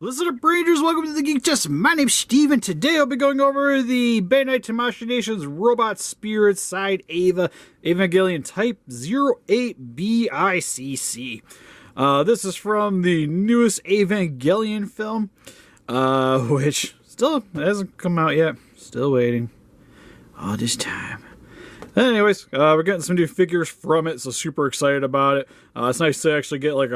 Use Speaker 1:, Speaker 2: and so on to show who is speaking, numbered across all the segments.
Speaker 1: Listen up, Rangers. Welcome to the Geek Chest. My name's Steve, and today I'll be going over the Bandai Tamashii Nation's Robot Spirit Side EVA Evangelion Type 08 β-ICC. This is from the newest Evangelion film, which still hasn't come out yet. Still waiting. All this time. Anyways, we're getting some new figures from it, so super excited about it. It's nice to actually get like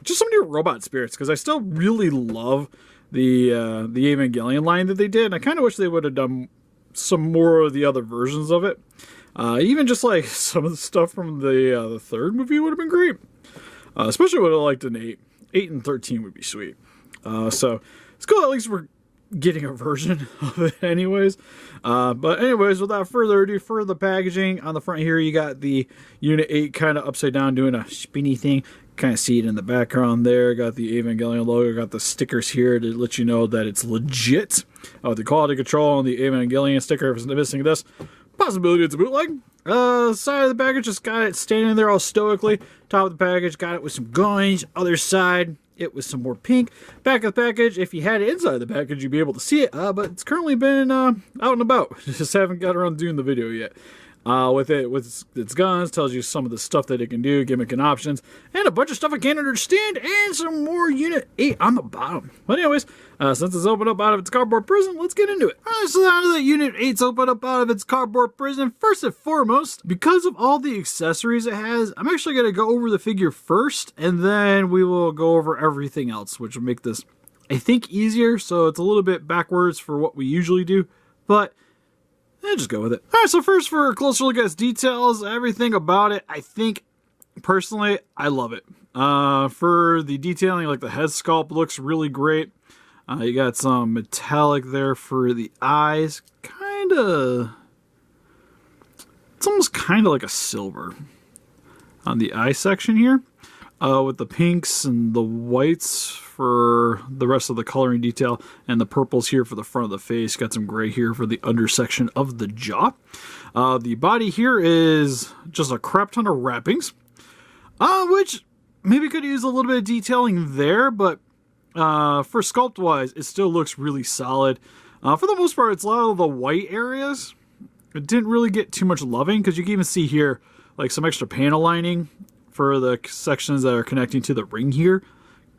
Speaker 1: just some new robot spirits, because I still really love the Evangelion line that they did. And I kind of wish they would have done some more of the other versions of it. Even just like some of the stuff from the third movie would have been great. Especially would have liked an 8. 8 and 13 would be sweet. So it's cool, at least we're getting a version of it anyways. But anyways, without further ado, for the packaging, on the front here you got the Unit 8 kind of upside down doing a spinny thing. Kind of see it in the background there. Got the Evangelion logo, got the stickers here to let you know that it's legit. The quality control on the Evangelion sticker, if it's missing this, possibility it's a bootleg. Side of the package, just got it standing there all stoically. Top of the package, got it with some coins. Other side, it was some more pink. Back of the package, if you had it inside the package, you'd be able to see it, but it's currently been out and about. Just haven't got around doing the video yet. With its guns, tells you some of the stuff that it can do, gimmick and options, and a bunch of stuff I can't understand, and some more Unit 8 on the bottom. But anyways, since it's opened up out of its cardboard prison, let's get into it. Alright, so now that Unit 8's opened up out of its cardboard prison, first and foremost, because of all the accessories it has, I'm actually going to go over the figure first, and then we will go over everything else, which will make this, I think, easier. So it's a little bit backwards for what we usually do, but just go with it. Alright, so first, for a closer look at its details, everything about it, I think, personally, I love it. For the detailing, like the head sculpt looks really great. You got some metallic there for the eyes. It's almost kind of like a silver on the eye section here. With the pinks and the whites for the rest of the coloring detail, and the purples here for the front of the face. Got some gray here for the undersection of the jaw. The body here is just a crap ton of wrappings, which maybe could use a little bit of detailing there, but for sculpt wise, it still looks really solid. For the most part, it's a lot of the white areas. It didn't really get too much loving, because you can even see here like some extra panel lining for the sections that are connecting to the ring here.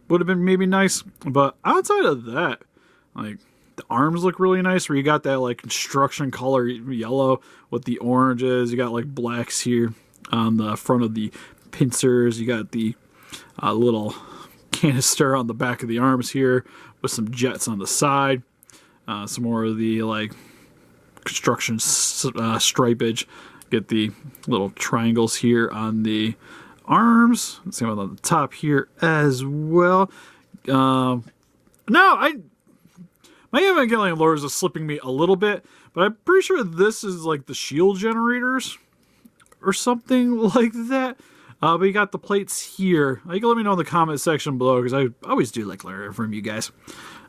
Speaker 1: Would have been maybe nice, but outside of that, like, the arms look really nice, where you got that like construction color yellow with the oranges. You got like blacks here on the front of the pincers. You got the little canister on the back of the arms here with some jets on the side. Some more of the like construction stripage. Get the little triangles here on the arms. Same one on the top here as well. My Evangelion lore is just slipping me a little bit, but I'm pretty sure this is like the shield generators or something like that. But you got the plates here. You can let me know in the comment section below, because I always do like learning from you guys.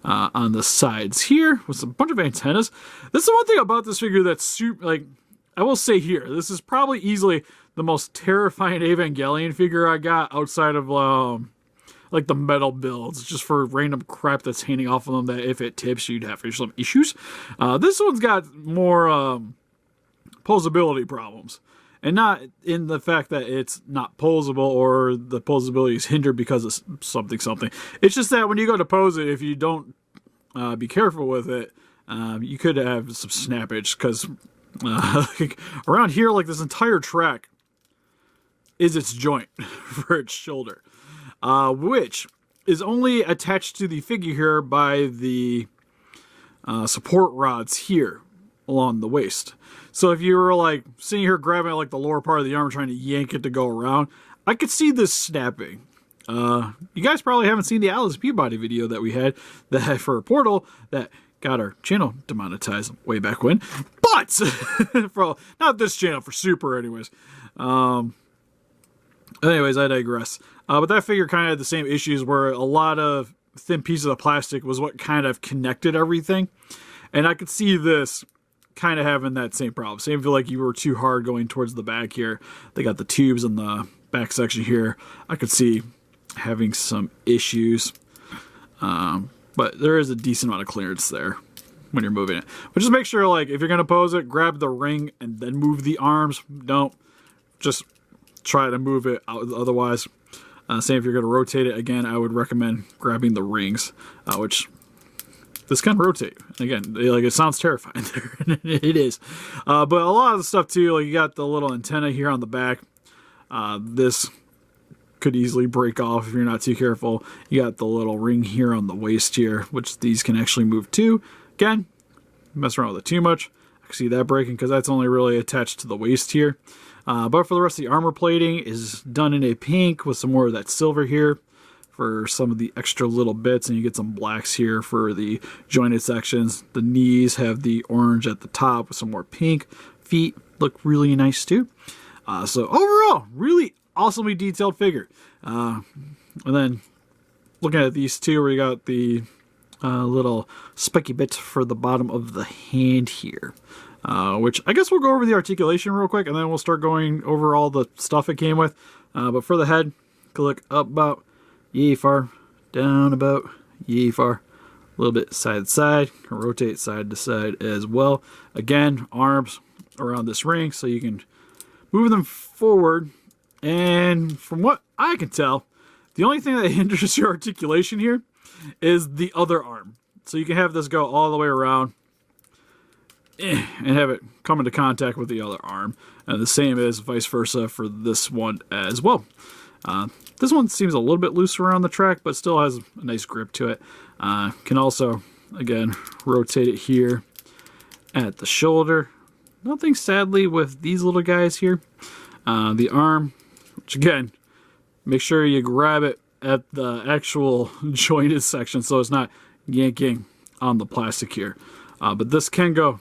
Speaker 1: On the sides here with a bunch of antennas. This is the one thing about this figure that's super, like, I will say here, this is probably easily the most terrifying Evangelion figure I got outside of like the metal builds, just for random crap that's hanging off of them that if it tips you'd have some issues. This one's got more poseability problems, and not in the fact that it's not poseable or the poseability is hindered because of something. It's just that when you go to pose it, if you don't be careful with it, you could have some snappage, because like around here, like this entire track is its joint for its shoulder, which is only attached to the figure here by the support rods here along the waist. So if you were like sitting here grabbing like the lower part of the arm trying to yank it to go around, I could see this snapping. You guys probably haven't seen the Alice Peabody video that we had that for a Portal that got our channel demonetized way back when. But for not this channel, for Super anyways. Anyways, I digress. But that figure kind of had the same issues, where a lot of thin pieces of plastic was what kind of connected everything. And I could see this kind of having that same problem. Same feel like you were too hard going towards the back here. They got the tubes in the back section here. I could see having some issues. but there is a decent amount of clearance there when you're moving it. But just make sure, like, if you're going to pose it, grab the ring and then move the arms. Don't just try to move it out otherwise. Same if you're going to rotate it. Again, I would recommend grabbing the rings, which this can rotate. Again, like, it sounds terrifying there. It is. But a lot of the stuff too, like, you got the little antenna here on the back. This could easily break off if you're not too careful. You got the little ring here on the waist here, which these can actually move too. Again, mess around with it too much. I can see that breaking because that's only really attached to the waist here. But for the rest of the armor plating is done in a pink with some more of that silver here for some of the extra little bits, and you get some blacks here for the jointed sections. The knees have the orange at the top with some more pink. Feet look really nice too. So overall, really awesomely detailed figure. And then looking at these two, where you got the little spiky bits for the bottom of the hand here. Which I guess we'll go over the articulation real quick, and then we'll start going over all the stuff it came with. But for the head, click up about yay far, down about yay far, a little bit side to side, can rotate side to side as well. Again, arms around this ring so you can move them forward. And from what I can tell, the only thing that hinders your articulation here is the other arm. So you can have this go all the way around and have it come into contact with the other arm. And the same as vice versa for this one as well. This one seems a little bit loose around the track, but still has a nice grip to it. Can also, again, rotate it here at the shoulder. Nothing, sadly, with these little guys here. The arm, which again, make sure you grab it at the actual jointed section so it's not yanking on the plastic here. But this can go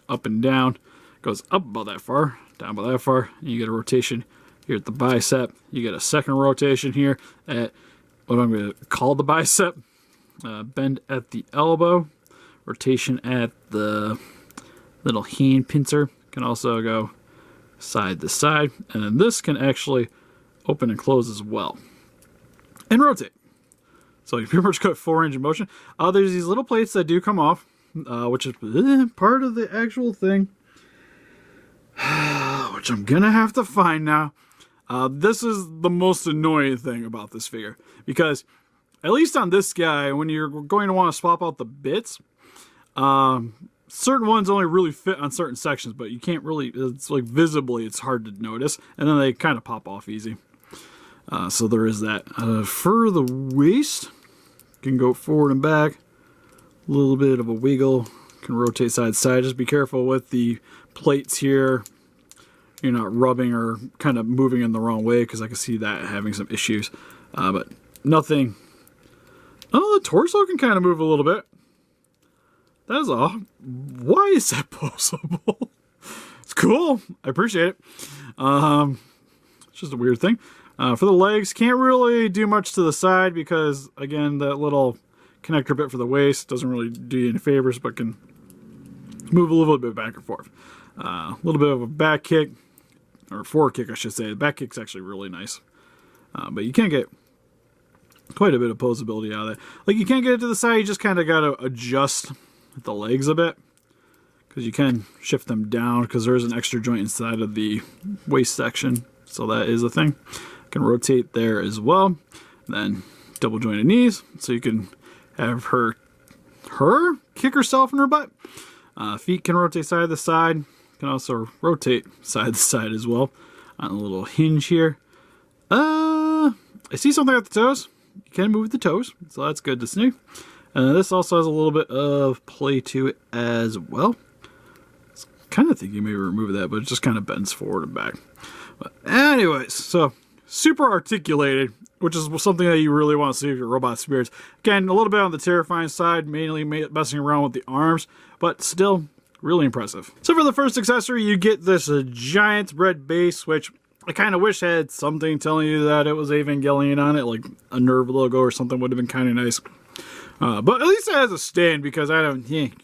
Speaker 1: up and down. Goes up about that far, down about that far. And you get a rotation here at the bicep. You get a second rotation here at what I'm going to call the bicep. Bend at the elbow. Rotation at the little hand pincer. Can also go side to side. And then this can actually open and close as well. And rotate. So you pretty much got 4 range of motion. There's these little plates that do come off, which is part of the actual thing. Which I'm going to have to find now. This is the most annoying thing about this figure. Because, at least on this guy, when you're going to want to swap out the bits, certain ones only really fit on certain sections, but you can't really, it's like visibly, it's hard to notice. And then they kind of pop off easy. So there is that. For the waist, can go forward and back. A little bit of a wiggle. Can rotate side to side. Just be careful with the plates here. You're not rubbing or kind of moving in the wrong way, because I can see that having some issues. But nothing. Oh, the torso can kind of move a little bit. That is all. Why is that possible? It's cool. I appreciate it. It's just a weird thing. For the legs, can't really do much to the side because, again, that little connector bit for the waist doesn't really do you any favors, but can move a little bit back and forth. A little bit of a back kick, or forward kick, I should say. The back kick's actually really nice. But you can't get quite a bit of posability out of that. Like, you can't get it to the side, you just kind of got to adjust the legs a bit. Because you can shift them down, because there is an extra joint inside of the waist section. So that is a thing. Can rotate there as well. Then double jointed knees, so you can have her kick herself in her butt. Feet can rotate side to side. Can also rotate side to side as well on a little hinge here. I see something at the toes. You can move the toes, so that's good to see. This also has a little bit of play to it as well. Kind of think you may remove that, but it just kind of bends forward and back. But anyways, so super articulated, which is something that you really want to see with your robot spirits. Again, a little bit on the terrifying side, mainly messing around with the arms, but still really impressive. So for the first accessory, you get this giant red base, which I kind of wish had something telling you that it was Evangelion on it, like a Nerve logo or something would have been kind of nice. But at least it has a stand, because I don't think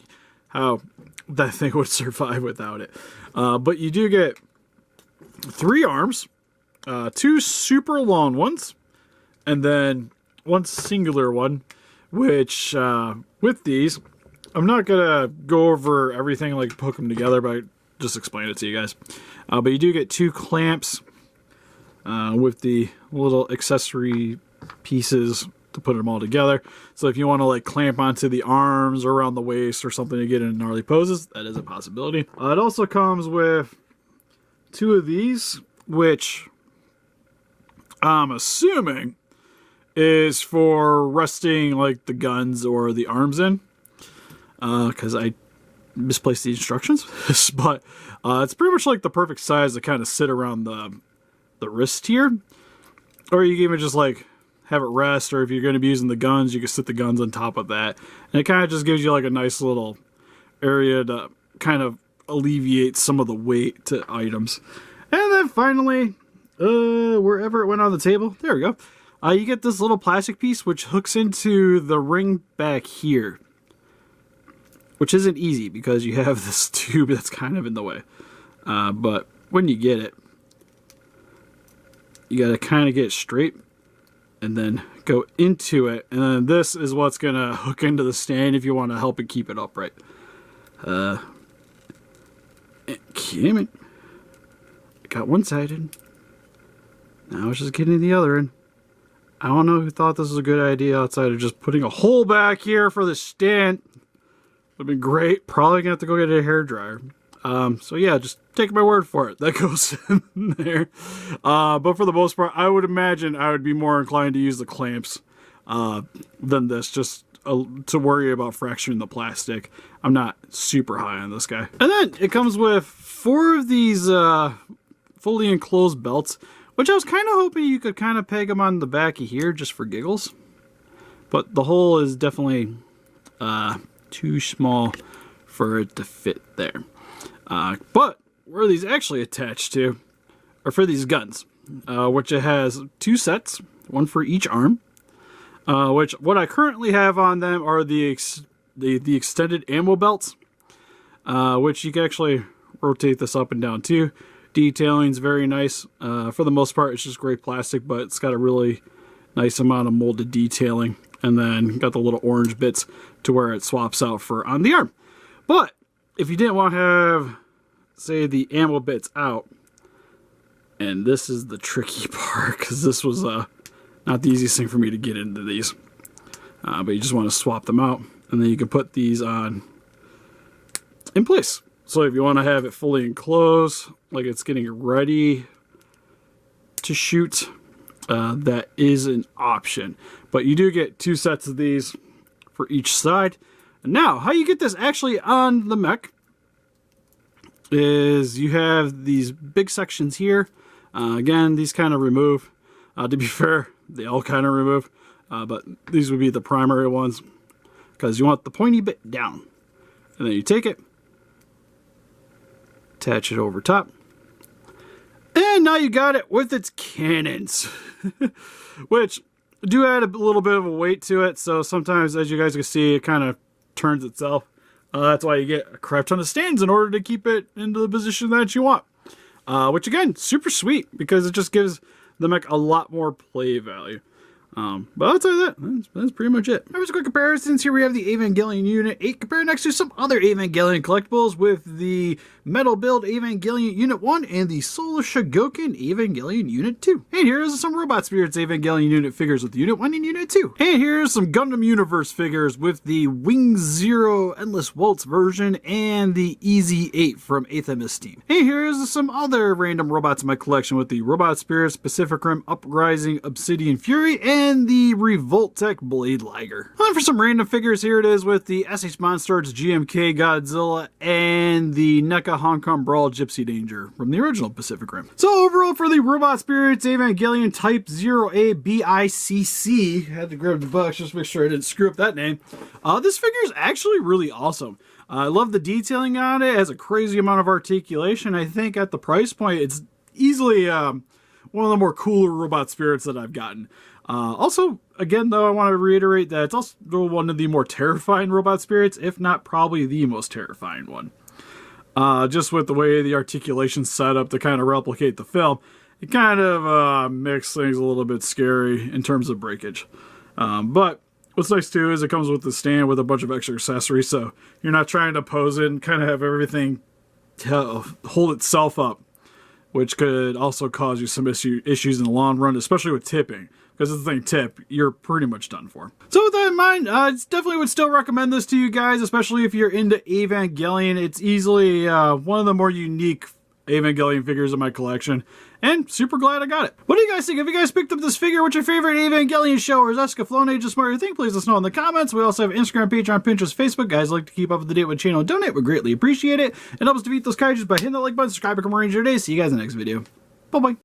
Speaker 1: how that thing would survive without it. But you do get 3 arms, 2 super long ones, and then 1 singular one, which with these, I'm not gonna go over everything like hook them together, but I just explain it to you guys. But you do get 2 clamps with the little accessory pieces to put them all together. So if you want to like clamp onto the arms or around the waist or something to get in gnarly poses, that is a possibility. It also comes with 2 of these, which I'm assuming is for resting like the guns or the arms in, because I misplaced the instructions. But it's pretty much like the perfect size to kind of sit around the wrist here, or you can even just like have it rest, or if you're going to be using the guns, you can sit the guns on top of that, and it kind of just gives you like a nice little area to kind of alleviate some of the weight to items. And then finally, wherever it went on the table, there we go. You get this little plastic piece which hooks into the ring back here, which isn't easy because you have this tube that's kind of in the way. But when you get it, you got to kind of get it straight and then go into it. And then this is what's going to hook into the stand if you want to help it keep it upright. Damn it. I got one-sided. Now it's just getting the other in. I don't know who thought this was a good idea outside of just putting a hole back here for the stand. Would have been great. Probably gonna have to go get a hairdryer. So yeah, just take my word for it. That goes in there. But for the most part, I would imagine I would be more inclined to use the clamps than this, just to worry about fracturing the plastic. I'm not super high on this guy. And then it comes with 4 of these fully enclosed belts, which I was kind of hoping you could kind of peg them on the back of here just for giggles. But the hole is definitely too small for it to fit there. But where these actually attached to are for these guns, which it has 2 sets, 1 for each arm. Which what I currently have on them are the extended ammo belts, which you can actually rotate this up and down too. Detailing's very nice. For the most part, it's just gray plastic, but it's got a really nice amount of molded detailing. And then got the little orange bits to where it swaps out for on the arm. But if you didn't want to have, say, the ammo bits out, and this is the tricky part, because this was not the easiest thing for me to get into these. But you just want to swap them out, and then you can put these on in place. So if you want to have it fully enclosed, like it's getting ready to shoot, that is an option. But you do get 2 sets of these for each side. And now, how you get this actually on the mech is you have these big sections here. Again, these kind of remove. To be fair, they all kind of remove. But these would be the primary ones, because you want the pointy bit down. And then you take it, attach it over top, and now you got it with its cannons, which do add a little bit of a weight to it. So sometimes, as you guys can see, it kind of turns itself. That's why you get a crap ton of stands in order to keep it into the position that you want. Which again, super sweet, because it just gives the mech a lot more play value. But outside of that, that's pretty much it. Here's a quick comparisons. Here we have the Evangelion Unit 8 compared next to some other Evangelion collectibles with the Metal Build Evangelion Unit 1 and the Solar Shogoken Evangelion Unit 2. And here's some Robot Spirits Evangelion Unit figures with Unit 1 and Unit 2. And here's some Gundam Universe figures with the Wing Zero Endless Waltz version and the EVA-08 from Athemis team. And here's some other random robots in my collection with the Robot Spirits Pacific Rim Uprising Obsidian Fury and the Revoltech Blade Liger. And for some random figures, here it is with the SH Monstars GMK Godzilla and the NECA Hong Kong Brawl Gypsy Danger from the original Pacific Rim. So overall, for the Robot Spirits Evangelion Type 0A BICC, had to grab the box just to make sure I didn't screw up that name. This figure is actually really awesome. I love the detailing on it. It has a crazy amount of articulation. I think at the price point, it's easily one of the more cooler Robot Spirits that I've gotten. Also, again, though, I want to reiterate that it's also one of the more terrifying Robot Spirits, if not probably the most terrifying one. Just with the way the articulation's set up to kind of replicate the film, it kind of makes things a little bit scary in terms of breakage. But What's nice too is it comes with the stand with a bunch of extra accessories, so you're not trying to pose it and kind of have everything to hold itself up, which could also cause you some issues in the long run, especially with tipping. Because if the thing tip, you're pretty much done for. So with that in mind, I definitely would still recommend this to you guys, especially if you're into Evangelion. It's easily one of the more unique Evangelion figures in my collection, and super glad I got it. What do you guys think? If you guys picked up this figure, what's your favorite Evangelion show, or is Escaflowne just smarter thing? Please let us know in the comments. We also have Instagram, Patreon, Pinterest, Facebook. Guys like to keep up to date with the channel and donate. We greatly appreciate it. And help us defeat those kaijus by hitting that like button, subscribe, become a ranger today. See you guys in the next video. Bye-bye.